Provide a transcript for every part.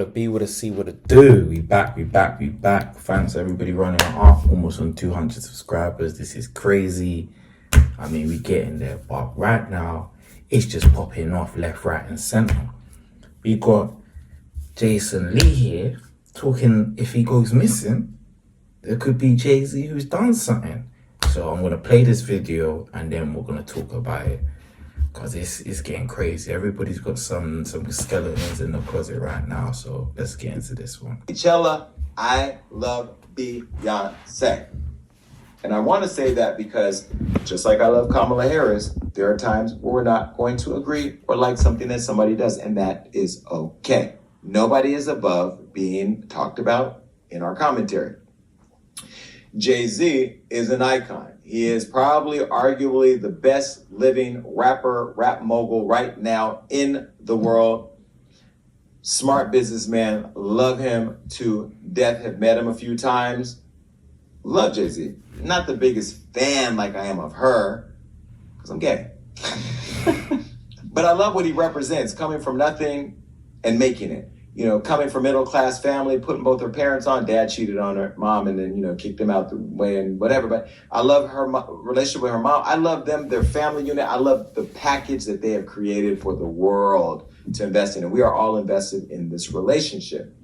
The B with a C with a do. We back. Thanks everybody running up. Almost on 200 subscribers. This is crazy. I mean, we getting there. But right now, it's just popping off left, right, and center. We got Jason Lee here talking if he goes missing, there could be Jay-Z who's done something. So I'm going to play this video and then we're going to talk about it. Because it's getting crazy. Everybody's got some skeletons in the closet right now. So let's get into this one. Coachella, I love Beyonce. And I want to say that because just like I love Kamala Harris, there are times where we're not going to agree or like something that somebody does, and that is okay. Nobody is above being talked about in our commentary. Jay-Z is an icon. He is probably arguably the best living rapper, rap mogul right now in the world. Smart businessman, love him to death, have met him a few times. Love Jay-Z. Not the biggest fan like I am of her, because I'm gay. But I love what he represents, coming from nothing and making it. You know, coming from middle-class family, putting both her parents on. Dad cheated on her mom and then, kicked them out the way and whatever. But I love her relationship with her mom. I love them, their family unit. I love the package that they have created for the world to invest in. And we are all invested in this relationship.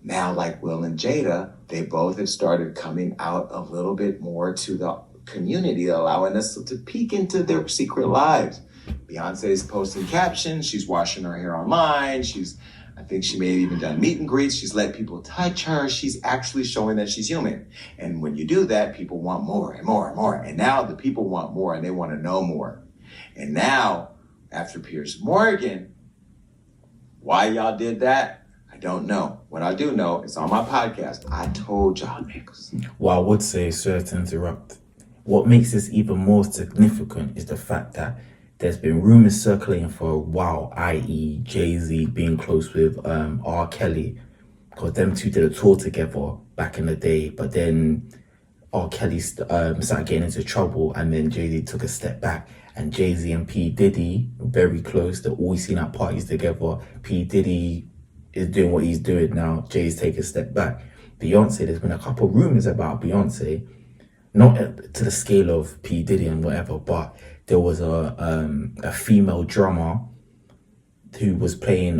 Now, like Will and Jada, they both have started coming out a little bit more to the community, allowing us to peek into their secret lives. Beyonce's posting captions. She's washing her hair online. I think she may have even done meet and greets. She's let people touch her. She's actually showing that she's human. And when you do that, people want more and more and more. And now the people want more and they want to know more. And now, after Piers Morgan, why y'all did that, I don't know. What I do know is on my podcast, I told y'all niggas. Well, I would say, sorry to interrupt, what makes this even more significant is the fact that there's been rumors circulating for a while, i.e. Jay-Z being close with R. Kelly, because them two did a tour together back in the day, but then R. Kelly started getting into trouble and then Jay-Z took a step back, and Jay-Z and P. Diddy were very close. They're always seen at parties together. P. Diddy is doing what he's doing now. Jay's taking a step back. Beyonce, there's been a couple of rumors about Beyonce, not to the scale of P. Diddy and whatever, but there was a female drummer who was playing,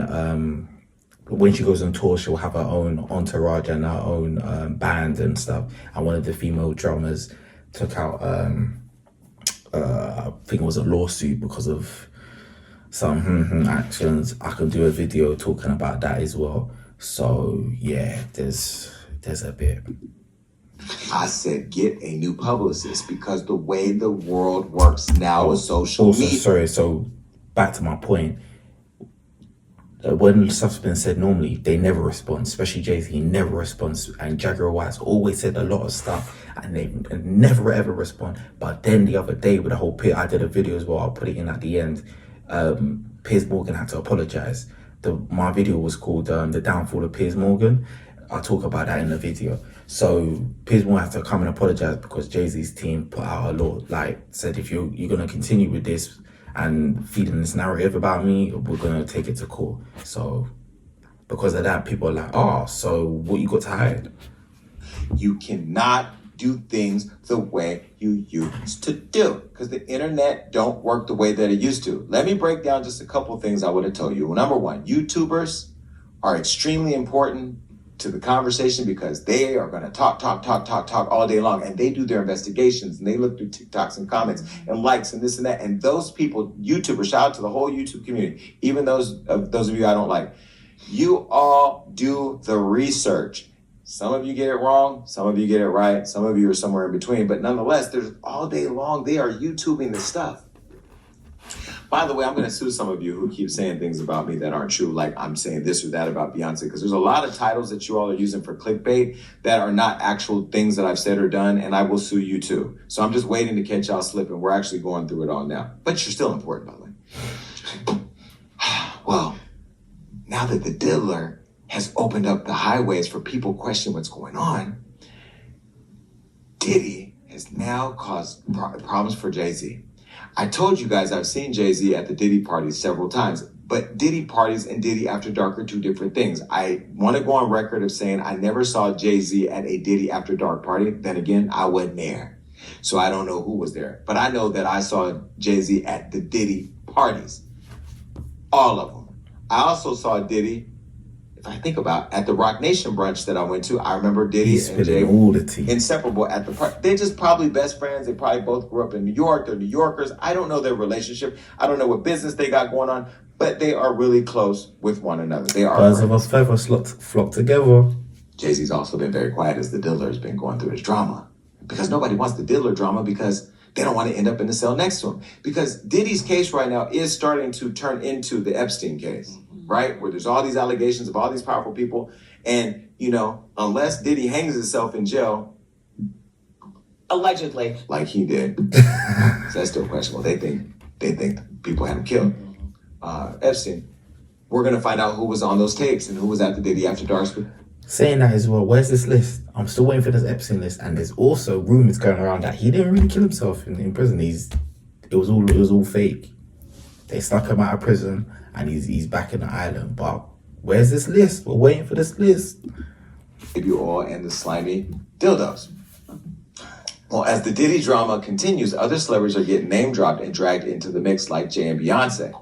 when she goes on tour, she'll have her own entourage and her own band and stuff. And one of the female drummers took out, I think it was a lawsuit because of some actions. I can do a video talking about that as well. So yeah, there's a bit. I said, get a new publicist, because the way the world works now is social media. Sorry, so back to my point. When stuff's been said normally, they never respond, especially Jay-Z, he never responds. And Jaguar White's always said a lot of stuff and they never ever respond. But then the other day with the whole pit, I did a video as well, I'll put it in at the end. Piers Morgan had to apologize. My video was called The Downfall of Piers Morgan. I'll talk about that in the video. So Piers Morgan had to come and apologize because Jay-Z's team put out a law, said if you're going to continue with this and feeding this narrative about me, we're going to take it to court. So because of that, people are like, so what you got to hide? You cannot do things the way you used to do, because the internet don't work the way that it used to. Let me break down just a couple of things I would have told you. Number one, YouTubers are extremely important to the conversation because they are going to talk all day long, and they do their investigations and they look through TikToks and comments and likes and this and that. And those people, YouTubers, shout out to the whole YouTube community, even those of you I don't like, you all do the research. Some of you get it wrong, some of you get it right, some of you are somewhere in between, but nonetheless, there's all day long, they are YouTubing the stuff. By the way, I'm going to sue some of you who keep saying things about me that aren't true, like I'm saying this or that about Beyonce, because there's a lot of titles that you all are using for clickbait that are not actual things that I've said or done, and I will sue you too. So I'm just waiting to catch y'all slipping. We're actually going through it all now. But you're still important, by the way. Well, now that the diddler has opened up the highways for people to question what's going on, Diddy has now caused problems for Jay-Z. I told you guys I've seen Jay-Z at the Diddy party several times. But Diddy parties and Diddy After Dark are two different things. I want to go on record of saying I never saw Jay-Z at a Diddy After Dark party. Then again, I wasn't there. So I don't know who was there. But I know that I saw Jay-Z at the Diddy parties. All of them. I also saw Diddy, if I think about, at the Rock Nation brunch that I went to. I remember Diddy and Jay all the tea. inseparable at the party. They're just probably best friends. They probably both grew up in New York. They're New Yorkers. I don't know their relationship. I don't know what business they got going on, but they are really close with one another. They are Birds of a feather flock together. Jay-Z's also been very quiet as the Diddler has been going through his drama. Because nobody wants the Diddler drama because they don't want to end up in the cell next to him. Because Diddy's case right now is starting to turn into the Epstein case, right? Where there's all these allegations of all these powerful people. And, you know, unless Diddy hangs himself in jail. Allegedly. Like he did. So that's still questionable. They think people had him killed. Epstein. We're going to find out who was on those tapes and who was at the Diddy After Dark. Saying that as well, where's this list? I'm still waiting for this Epstein list, and there's also rumors going around that he didn't really kill himself in prison. It was all fake. They stuck him out of prison, and he's back in the island. But where's this list? We're waiting for this list. Baby oil and the slimy dildos. Well, as the Diddy drama continues, other celebrities are getting name dropped and dragged into the mix, like Jay and Beyonce.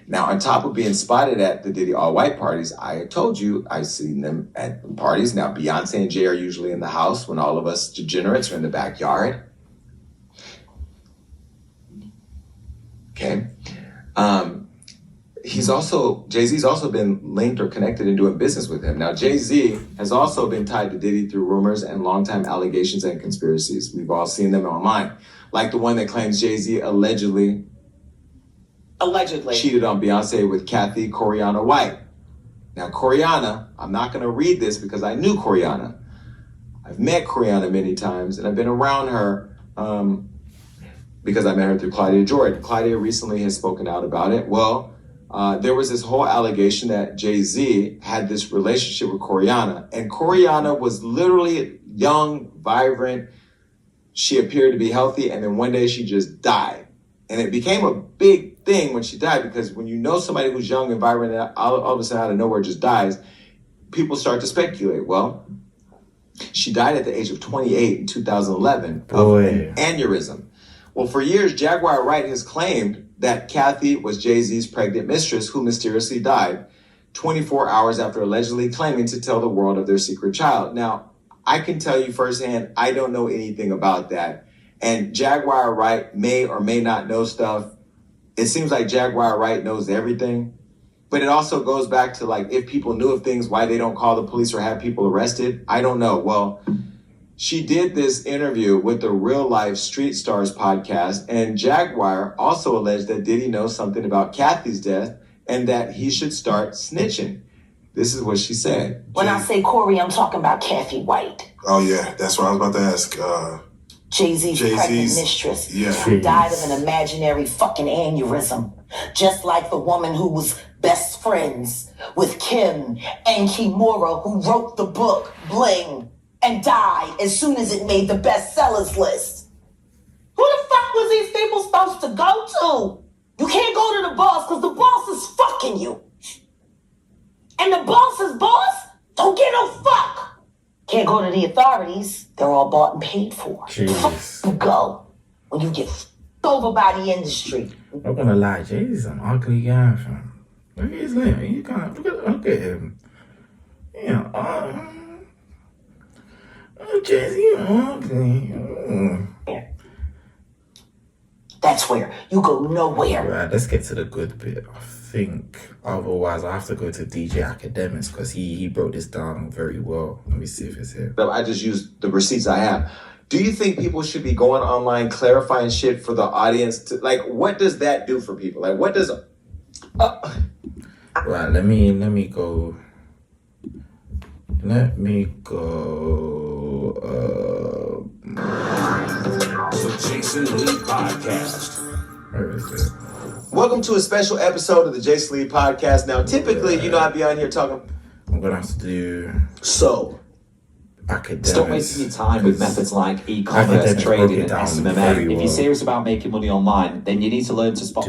Now, on top of being spotted at the Diddy all-white parties, I told you I've seen them at parties. Now, Beyonce and Jay are usually in the house when all of us degenerates are in the backyard. Okay. Jay-Z's also been linked or connected in doing business with him. Now, Jay-Z has also been tied to Diddy through rumors and longtime allegations and conspiracies. We've all seen them online. Like the one that claims Jay-Z allegedly cheated on Beyonce with Kathy Coriana White. Now, Coriana, I'm not going to read this because I knew Coriana. I've met Coriana many times, and I've been around her because I met her through Claudia Jordan. Claudia recently has spoken out about it. Well, there was this whole allegation that Jay-Z had this relationship with Coriana, and Coriana was literally young, vibrant. She appeared to be healthy, and then one day she just died. And it became a big thing when she died, because when you know somebody who's young and vibrant and all of a sudden out of nowhere just dies, people start to speculate. Well, she died at the age of 28 in 2011 of an aneurysm. Well, for years, Jaguar Wright has claimed that Kathy was Jay-Z's pregnant mistress who mysteriously died 24 hours after allegedly claiming to tell the world of their secret child. Now, I can tell you firsthand, I don't know anything about that. And Jaguar Wright may or may not know stuff. It seems like Jaguar Wright knows everything. But it also goes back to, like, if people knew of things, why they don't call the police or have people arrested. I don't know. Well, she did this interview with the Real Life Street Stars podcast, and Jaguar also alleged that Diddy knows something about Kathy's death and that he should start snitching. This is what she said. When I say Corey, I'm talking about Kathy White. Oh, yeah. That's what I was about to ask. Jay-Z's pregnant mistress. Yeah. Who died of an imaginary fucking aneurysm. Just like the woman who was best friends with Kim and Kimura, who wrote the book Bling and died as soon as it made the bestsellers list. Who the fuck was these people supposed to go to? You can't go to the boss because the boss is fucking you. And the boss's boss don't get no fuck. Can't go to the authorities. They're all bought and paid for. Jeez. You go when you get f***ed over by the industry. I'm not gonna lie, Jay's an ugly guy, fam. Look at his lip. You kind of look at him. Yeah, Jay-Z ugly. That's where you go nowhere. Right, let's get to the good bit. I think otherwise I have to go to DJ Academics because he broke this down very well. Let me see if it's here. I just used the receipts I have. Do you think people should be going online clarifying shit for the audience? Like, what does that do for people? Like, what does... Right, let me go... The Jason Lee Podcast. Where is it? Welcome to a special episode of the Jason Lee Podcast. Now, typically, I'd be on here talking... I'm gonna have to do... So, academics. Stop wasting your time with methods like e-commerce, Academics broke trading, it and down SMMA. very If well. you're serious about making money online, then you need to learn to spot.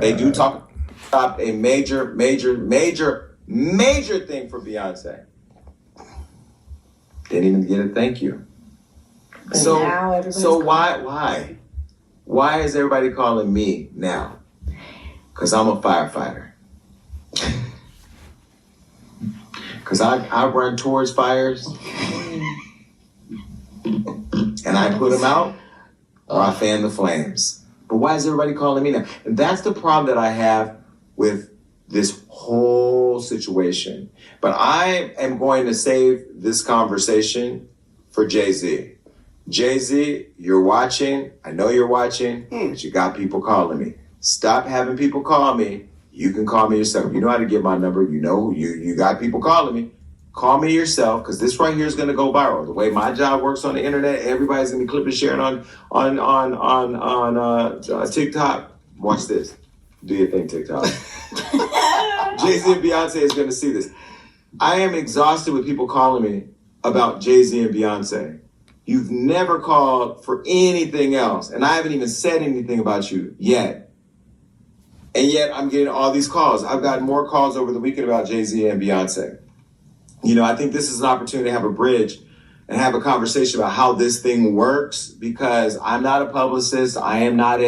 They do talk about a major thing for Beyonce. Didn't even get a thank you. But now everybody's So why is everybody calling me now? Because I'm a firefighter. Because I run towards fires and I put them out or I fan the flames. But why is everybody calling me now? And that's the problem that I have with this whole situation. But I am going to save this conversation for Jay-Z. Jay-Z, you're watching. I know you're watching, but you got people calling me. Stop having people call me. You can call me yourself. You know how to get my number. You know you got people calling me. Call me yourself, because this right here is going to go viral. The way my job works on the internet, everybody's going to be clipping, sharing on TikTok. Watch this. Do your thing, TikTok. Jay-Z and Beyonce is going to see this. I am exhausted with people calling me about Jay-Z and Beyonce. You've never called for anything else, and I haven't even said anything about you yet. And yet I'm getting all these calls. I've gotten more calls over the weekend about Jay-Z and Beyonce. You know, I think this is an opportunity to have a bridge and have a conversation about how this thing works, because I'm not a publicist. I am not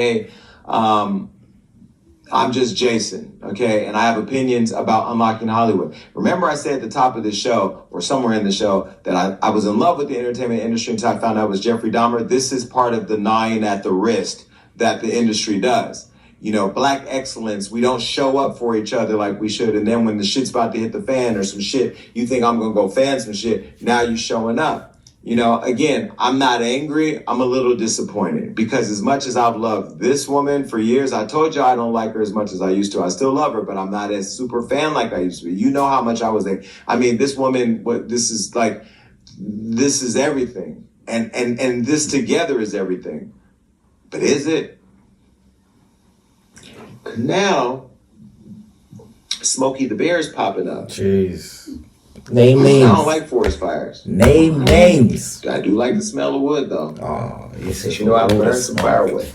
I'm just Jason, okay? And I have opinions about unlocking Hollywood. Remember I said at the top of this show, or somewhere in the show, that I was in love with the entertainment industry until I found out it was Jeffrey Dahmer. This is part of the gnawing at the wrist that the industry does. You know, black excellence, we don't show up for each other like we should. And then when the shit's about to hit the fan or some shit, you think I'm going to go fan some shit. Now you showing up. You know, again, I'm not angry. I'm a little disappointed, because as much as I've loved this woman for years, I told you I don't like her as much as I used to. I still love her, but I'm not as super fan like I used to be. You know how much I was there. I mean, this woman, this is everything. And this together is everything. But is it? Now, Smokey the Bear is popping up. Jeez. Name names. I don't like forest fires. Name names. I do like the smell of wood, though. Oh, he said You know, I burned some firewood.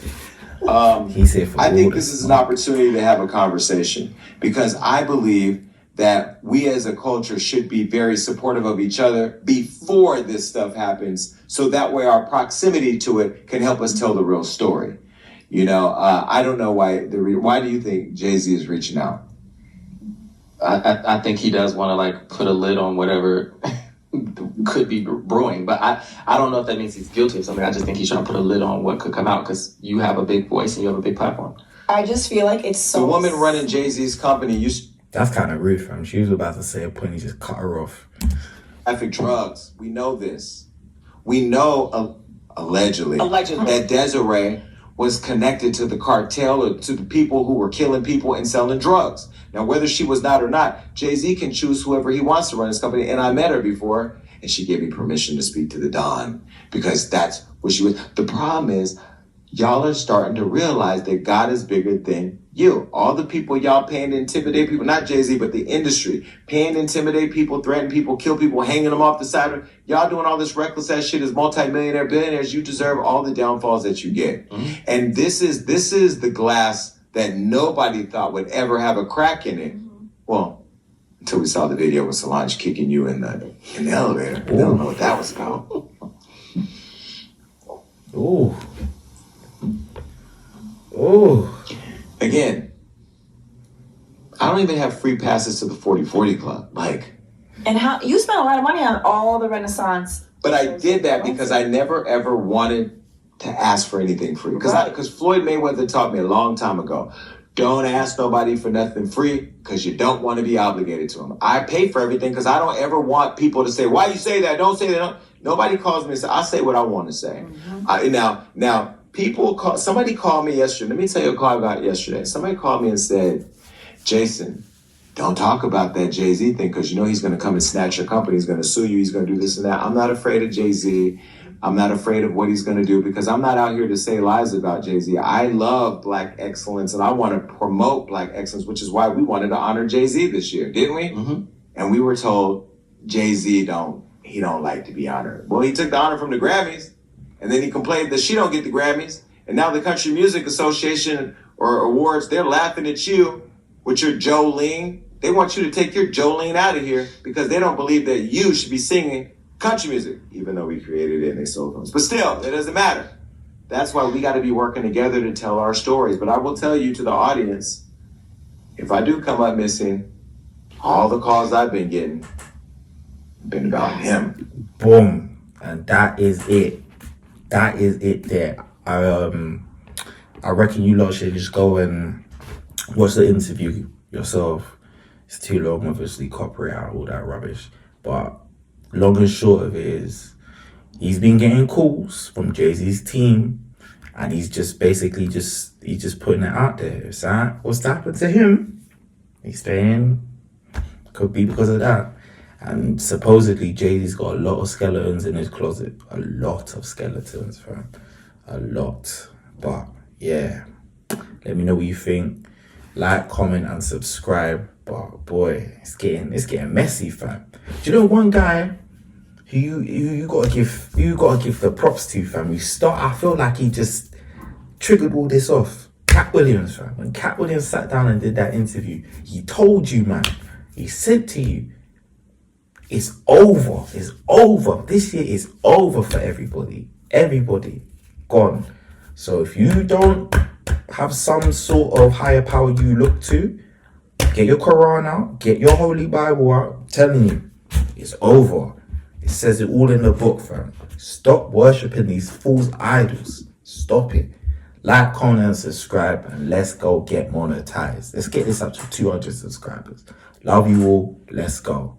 He said for I think all this the is an opportunity to have a conversation, because I believe that we as a culture should be very supportive of each other before this stuff happens, so that way our proximity to it can help us tell the real story. You know, I don't know why do you think Jay-Z is reaching out? I think he does want to like put a lid on whatever could be brewing, but I don't know if that means he's guilty of something. I just think he's trying to put a lid on what could come out, because you have a big voice and you have a big platform. I just feel like it's so. The woman running Jay-Z's company That's kind of rude from him. She was about to say a point, he just cut her off. traffic drugs. We know this. We know allegedly that Desiree was connected to the cartel, or to the people who were killing people and selling drugs. Now, whether she was not or not, Jay-Z can choose whoever he wants to run his company. And I met her before, and she gave me permission to speak to the Don, because that's what she was. The problem is, y'all are starting to realize that God is bigger than you. All the people y'all paying to intimidate people, not Jay-Z, but the industry, paying to intimidate people, threaten people, kill people, hanging them off the side. Y'all doing all this reckless ass shit as multimillionaire billionaires. You deserve all the downfalls that you get. Mm-hmm. And this is the glass that nobody thought would ever have a crack in it. Mm-hmm. Well, until we saw the video with Solange kicking you in the elevator. I don't know what that was about. Ooh. Ooh. Again, I don't even have free passes to the 40/40 Club. Like, and how you spent a lot of money on all the Renaissance. But I did that because I never ever wanted to ask for anything free. Because Floyd Mayweather taught me a long time ago, don't ask nobody for nothing free, because you don't want to be obligated to them. I pay for everything because I don't ever want people to say, why you say that? Don't say that. No. Nobody calls me and says, I say what I want to say. Mm-hmm. Now, somebody called me yesterday. Let me tell you a call I got yesterday. Somebody called me and said, Jason, don't talk about that Jay-Z thing, because you know he's going to come and snatch your company. He's going to sue you. He's going to do this and that. I'm not afraid of Jay-Z. I'm not afraid of what he's going to do, because I'm not out here to say lies about Jay-Z. I love Black excellence, and I want to promote Black excellence, which is why we wanted to honor Jay-Z this year, didn't we? Mm-hmm. And we were told Jay-Z don't like to be honored. Well, he took the honor from the Grammys, and then he complained that she don't get the Grammys. And now the Country Music Association or awards, they're laughing at you with your Jolene. They want you to take your Jolene out of here because they don't believe that you should be singing country music, even though we created it and they sold us. But still, it doesn't matter. That's why we got to be working together to tell our stories. But I will tell you to the audience, if I do come up missing, all the calls I've been getting have been about him. Boom. And that is it. That is it there. I reckon you lot should just go and watch the interview yourself. It's too long, obviously, copyright, all that rubbish. But long and short of it is, he's been getting calls from Jay-Z's team, and he's just basically he's just putting it out there. So what's happened to him? He's saying could be because of that. And supposedly Jay-Z's got a lot of skeletons in his closet. A lot of skeletons, fam. A lot. But yeah, let me know what you think. Like, comment, and subscribe. But boy, it's getting messy, fam. Do you know one guy who you gotta give the props to, fam? I feel like he just triggered all this off. Cat Williams, fam. When Cat Williams sat down and did that interview, he told you, man. He said to you, it's over. It's over. This year is over for everybody. Everybody gone. So if you don't have some sort of higher power you look to, get your Quran out, get your Holy Bible out. I'm telling you, it's over. It says it all in the book, fam. Stop worshipping these false idols. Stop it. Like, comment, and subscribe, and let's go get monetized. Let's get this up to 200 subscribers. Love you all. Let's go.